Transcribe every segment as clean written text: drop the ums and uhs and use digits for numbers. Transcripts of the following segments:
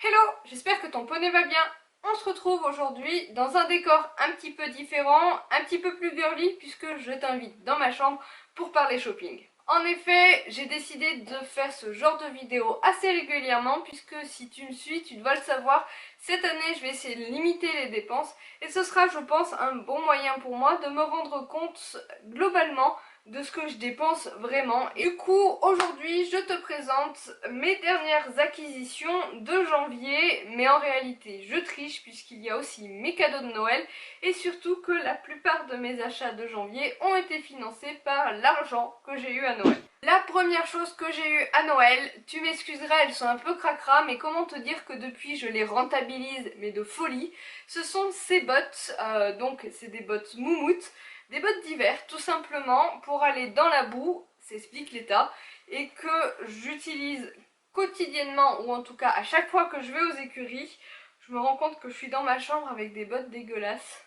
Hello, j'espère que ton poney va bien. On se retrouve aujourd'hui dans un décor un petit peu différent, un petit peu plus girly puisque je t'invite dans ma chambre pour parler shopping. En effet, j'ai décidé de faire ce genre de vidéo assez régulièrement puisque si tu me suis, tu dois le savoir, cette année je vais essayer de limiter les dépenses et ce sera, je pense, un bon moyen pour moi de me rendre compte globalement de ce que je dépense vraiment. Et du coup, aujourd'hui, je te présente mes dernières acquisitions de janvier, mais en réalité, je triche puisqu'il y a aussi mes cadeaux de Noël et surtout que la plupart de mes achats de janvier ont été financés par l'argent que j'ai eu à Noël. La première chose que j'ai eue à Noël, tu m'excuseras, elles sont un peu cracra, mais comment te dire que depuis je les rentabilise, mais de folie, ce sont ces bottes, donc c'est des bottes moumoutes. Des bottes d'hiver, tout simplement, pour aller dans la boue, ça explique l'état, et que j'utilise quotidiennement, ou en tout cas à chaque fois que je vais aux écuries, je me rends compte que je suis dans ma chambre avec des bottes dégueulasses.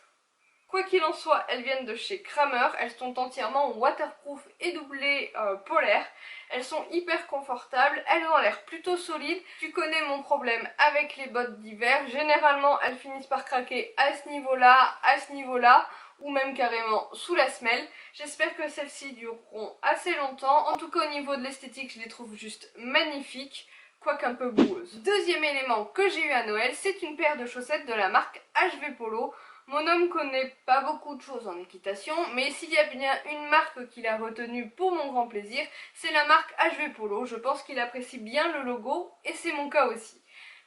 Quoi qu'il en soit, elles viennent de chez Kramer, elles sont entièrement waterproof et doublées polaires. Elles sont hyper confortables, elles ont l'air plutôt solides. Tu connais mon problème avec les bottes d'hiver, généralement elles finissent par craquer à ce niveau-là, ou même carrément sous la semelle. J'espère que celles-ci dureront assez longtemps. En tout cas au niveau de l'esthétique, je les trouve juste magnifiques, quoique un peu boueuses. Deuxième élément que j'ai eu à Noël, c'est une paire de chaussettes de la marque HV Polo. Mon homme connaît pas beaucoup de choses en équitation, mais s'il y a bien une marque qu'il a retenue pour mon grand plaisir, c'est la marque HV Polo. Je pense qu'il apprécie bien le logo et c'est mon cas aussi.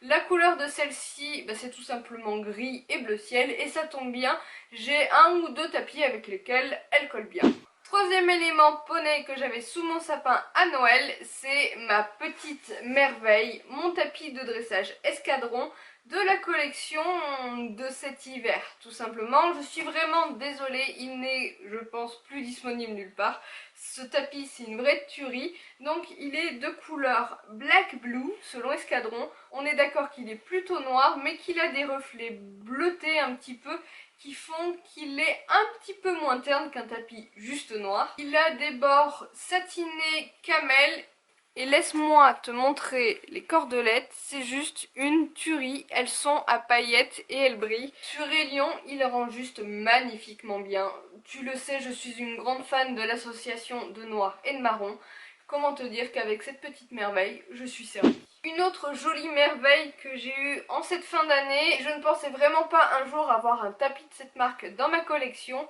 La couleur de celle-ci, c'est tout simplement gris et bleu ciel et ça tombe bien, j'ai un ou deux tapis avec lesquels elle colle bien. Troisième élément poney que j'avais sous mon sapin à Noël, c'est ma petite merveille, mon tapis de dressage escadron de la collection de cet hiver, tout simplement. Je suis vraiment désolée, il n'est, je pense, plus disponible nulle part. Ce tapis, c'est une vraie tuerie. Donc, il est de couleur black blue, selon Escadron. On est d'accord qu'il est plutôt noir, mais qu'il a des reflets bleutés un petit peu, qui font qu'il est un petit peu moins terne qu'un tapis juste noir. Il a des bords satinés camel. Et laisse-moi te montrer les cordelettes, c'est juste une tuerie, elles sont à paillettes et elles brillent. Sur Rayon, il rend juste magnifiquement bien. Tu le sais, je suis une grande fan de l'association de noir et de marron. Comment te dire qu'avec cette petite merveille, je suis servie. Une autre jolie merveille que j'ai eue en cette fin d'année, je ne pensais vraiment pas un jour avoir un tapis de cette marque dans ma collection.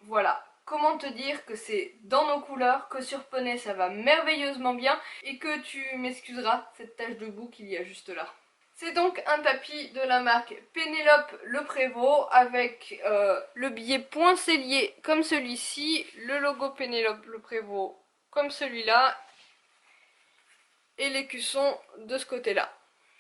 Voilà. Comment te dire que c'est dans nos couleurs, que sur poney ça va merveilleusement bien et que tu m'excuseras cette tache de boue qu'il y a juste là. C'est donc un tapis de la marque Pénélope Le Prévost avec le biais poincellier comme celui-ci, le logo Pénélope Le Prévost comme celui-là et l'écusson de ce côté-là.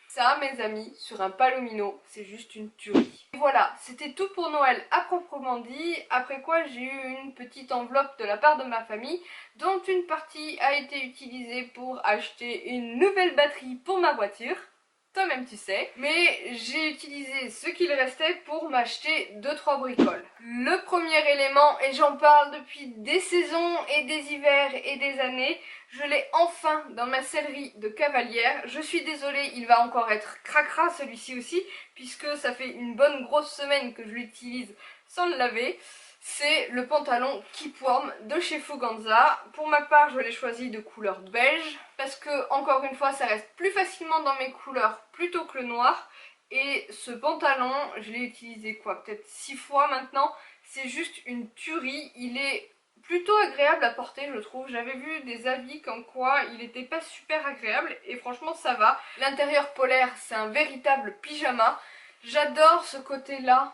Ça, mes amis, sur un palomino, c'est juste une tuerie. Et voilà, c'était tout pour Noël à proprement dit, après quoi j'ai eu une petite enveloppe de la part de ma famille, dont une partie a été utilisée pour acheter une nouvelle batterie pour ma voiture. Toi-même tu sais, mais j'ai utilisé ce qu'il restait pour m'acheter 2-3 bricoles. Le premier élément, et j'en parle depuis des saisons et des hivers et des années, je l'ai enfin dans ma sellerie de cavalière. Je suis désolée, il va encore être cracra celui-ci aussi, puisque ça fait une bonne grosse semaine que je l'utilise sans le laver. C'est le pantalon Keep Warm de chez Fuganza. Pour ma part, je l'ai choisi de couleur beige, parce que, encore une fois, ça reste plus facilement dans mes couleurs plutôt que le noir. Et ce pantalon, je l'ai utilisé quoi, peut-être 6 fois maintenant. C'est juste une tuerie, il est plutôt agréable à porter, je trouve. J'avais vu des avis comme quoi il n'était pas super agréable et franchement ça va. L'intérieur polaire, c'est un véritable pyjama. J'adore ce côté-là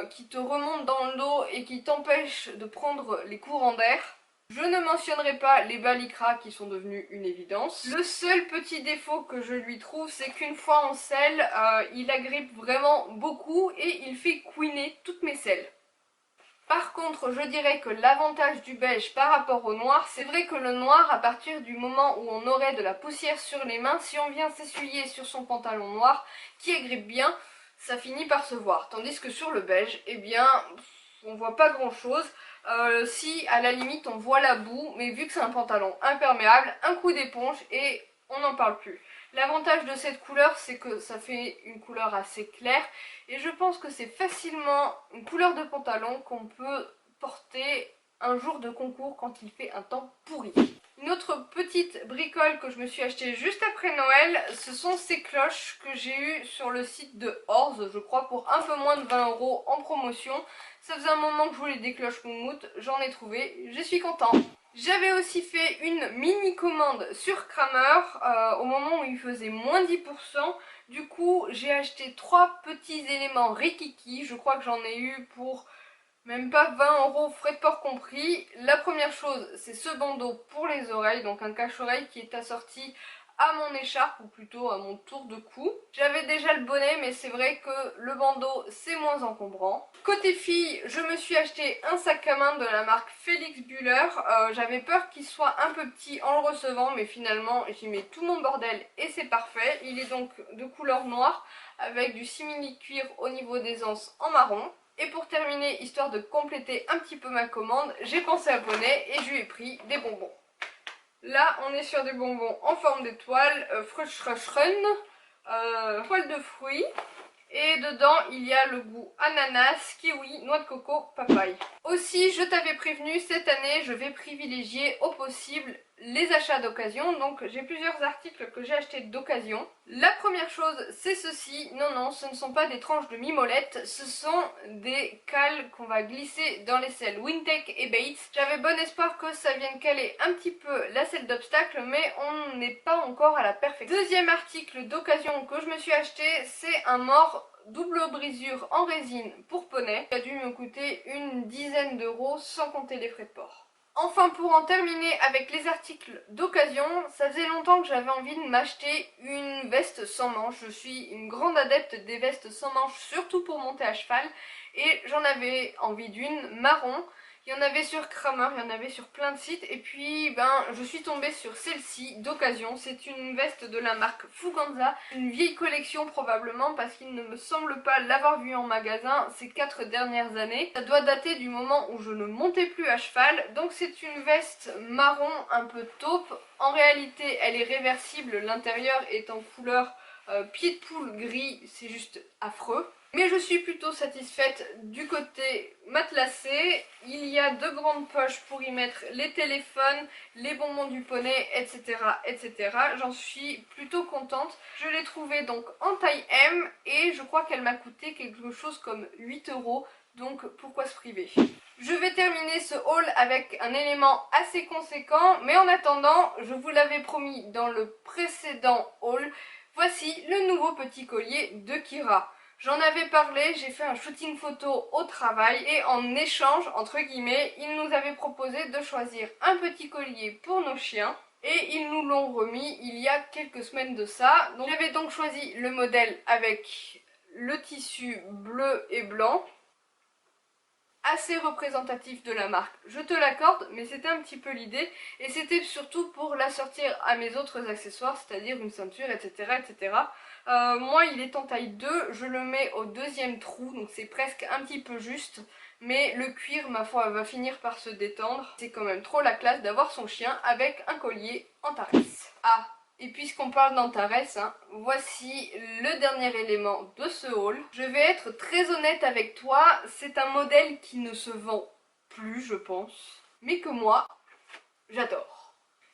qui te remonte dans le dos et qui t'empêche de prendre les courants d'air. Je ne mentionnerai pas les bas lycra qui sont devenus une évidence. Le seul petit défaut que je lui trouve, c'est qu'une fois en selle, il agrippe vraiment beaucoup et il fait couiner toutes mes selles. Par contre, je dirais que l'avantage du beige par rapport au noir, c'est vrai que le noir, à partir du moment où on aurait de la poussière sur les mains, si on vient s'essuyer sur son pantalon noir, qui agrippe bien, ça finit par se voir. Tandis que sur le beige, eh bien, on voit pas grand chose. Si à la limite on voit la boue, mais vu que c'est un pantalon imperméable, un coup d'éponge et on n'en parle plus. L'avantage de cette couleur, c'est que ça fait une couleur assez claire et je pense que c'est facilement une couleur de pantalon qu'on peut porter un jour de concours quand il fait un temps pourri. Une autre petite bricole que je me suis achetée juste après Noël, ce sont ces cloches que j'ai eues sur le site de Horze, je crois pour un peu moins de 20 € en promotion. Ça faisait un moment que je voulais des cloches moumoutes, j'en ai trouvé, je suis contente. J'avais aussi fait une mini commande sur Kramer au moment où il faisait moins 10%. Du coup, j'ai acheté 3 petits éléments Rikiki. Je crois que j'en ai eu pour même pas 20 € frais de port compris. La première chose, c'est ce bandeau pour les oreilles, donc un cache-oreille qui est assorti à mon écharpe ou plutôt à mon tour de cou. J'avais déjà le bonnet mais c'est vrai que le bandeau c'est moins encombrant. Côté fille, je me suis acheté un sac à main de la marque Felix Buller. J'avais peur qu'il soit un peu petit en le recevant mais finalement j'y mets tout mon bordel et c'est parfait. Il est donc de couleur noire avec du simili cuir au niveau des anses en marron. Et pour terminer, histoire de compléter un petit peu ma commande, j'ai pensé à bonnet et je lui ai pris des bonbons. Là, on est sur des bonbons en forme d'étoile, poil de fruits. Et dedans, il y a le goût ananas, kiwi, noix de coco, papaye. Aussi, je t'avais prévenu, cette année, je vais privilégier au possible les achats d'occasion. Donc, j'ai plusieurs articles que j'ai achetés d'occasion. La première chose, c'est ceci. Non, ce ne sont pas des tranches de mimolette, ce sont des cales qu'on va glisser dans les selles Wintech et Bates. J'avais bon espoir que ça vienne caler un petit peu la selle d'obstacle, mais on n'est pas encore à la perfection. Deuxième article d'occasion que je me suis acheté, c'est un mort double brisure en résine pour poney. Ça a dû me coûter une dizaine d'euros sans compter les frais de port. Enfin, pour en terminer avec les articles d'occasion, ça faisait longtemps que j'avais envie de m'acheter une veste sans manches. Je suis une grande adepte des vestes sans manches, surtout pour monter à cheval. Et j'en avais envie d'une marron. Il y en avait sur Kramer, il y en avait sur plein de sites. Et puis, je suis tombée sur celle-ci d'occasion. C'est une veste de la marque Fuganza. Une vieille collection probablement parce qu'il ne me semble pas l'avoir vue en magasin ces 4 dernières années. Ça doit dater du moment où je ne montais plus à cheval. Donc c'est une veste marron un peu taupe. En réalité, elle est réversible. L'intérieur est en couleur pied de poule gris. C'est juste affreux. Mais je suis plutôt satisfaite du côté matelassé. Il y a 2 grandes poches pour y mettre les téléphones, les bonbons du poney, etc. etc. J'en suis plutôt contente. Je l'ai trouvée donc en taille M et je crois qu'elle m'a coûté quelque chose comme 8 €. Donc pourquoi se priver? Je vais terminer ce haul avec un élément assez conséquent. Mais en attendant, je vous l'avais promis dans le précédent haul, voici le nouveau petit collier de Kira. J'en avais parlé, j'ai fait un shooting photo au travail et en échange, entre guillemets, ils nous avaient proposé de choisir un petit collier pour nos chiens. Et ils nous l'ont remis il y a quelques semaines de ça. J'avais donc choisi le modèle avec le tissu bleu et blanc. Assez représentatif de la marque, je te l'accorde, mais c'était un petit peu l'idée et c'était surtout pour l'assortir à mes autres accessoires, c'est-à-dire une ceinture, etc. etc. Moi il est en taille 2, je le mets au 2e trou, donc c'est presque un petit peu juste, mais le cuir, ma foi, va finir par se détendre. C'est quand même trop la classe d'avoir son chien avec un collier Antares. Ah, et puisqu'on parle d'Antares, voici le dernier élément de ce haul. Je vais être très honnête avec toi, c'est un modèle qui ne se vend plus, je pense, mais que moi, j'adore.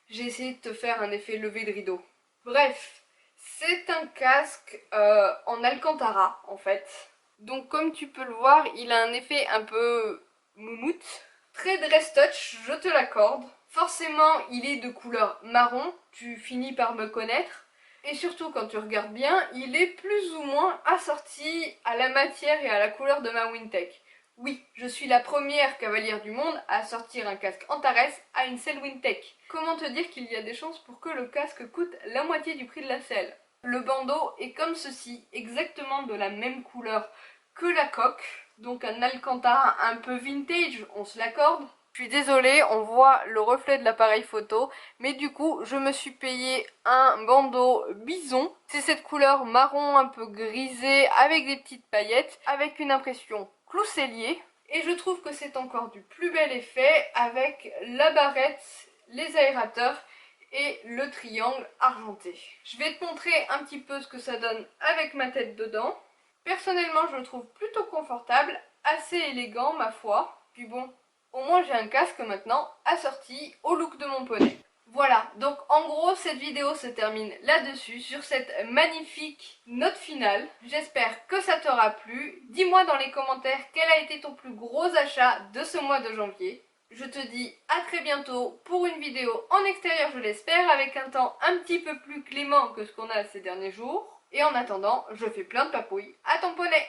J'ai essayé de te faire un effet levé de rideau. Bref, c'est un casque en Alcantara, en fait. Donc comme tu peux le voir, il a un effet un peu moumoute. Très dress touch, je te l'accorde. Forcément, il est de couleur marron, tu finis par me connaître. Et surtout, quand tu regardes bien, il est plus ou moins assorti à la matière et à la couleur de ma Wintech. Oui, je suis la première cavalière du monde à sortir un casque Antares à une selle Wintech. Comment te dire qu'il y a des chances pour que le casque coûte la moitié du prix de la selle? Le bandeau est comme ceci, exactement de la même couleur que la coque. Donc un Alcantara un peu vintage, on se l'accorde. Je suis désolée, on voit le reflet de l'appareil photo, mais du coup je me suis payé un bandeau bison. C'est cette couleur marron un peu grisé avec des petites paillettes, avec une impression clou-cellier. Et je trouve que c'est encore du plus bel effet avec la barrette, les aérateurs et le triangle argenté. Je vais te montrer un petit peu ce que ça donne avec ma tête dedans. Personnellement, je le trouve plutôt confortable, assez élégant ma foi. Puis bon, au moins j'ai un casque maintenant assorti au look de mon poney. Voilà, donc en gros cette vidéo se termine là-dessus, sur cette magnifique note finale. J'espère que ça t'aura plu. Dis-moi dans les commentaires quel a été ton plus gros achat de ce mois de janvier. Je te dis à très bientôt pour une vidéo en extérieur, je l'espère, avec un temps un petit peu plus clément que ce qu'on a ces derniers jours. Et en attendant, je fais plein de papouilles à ton poney.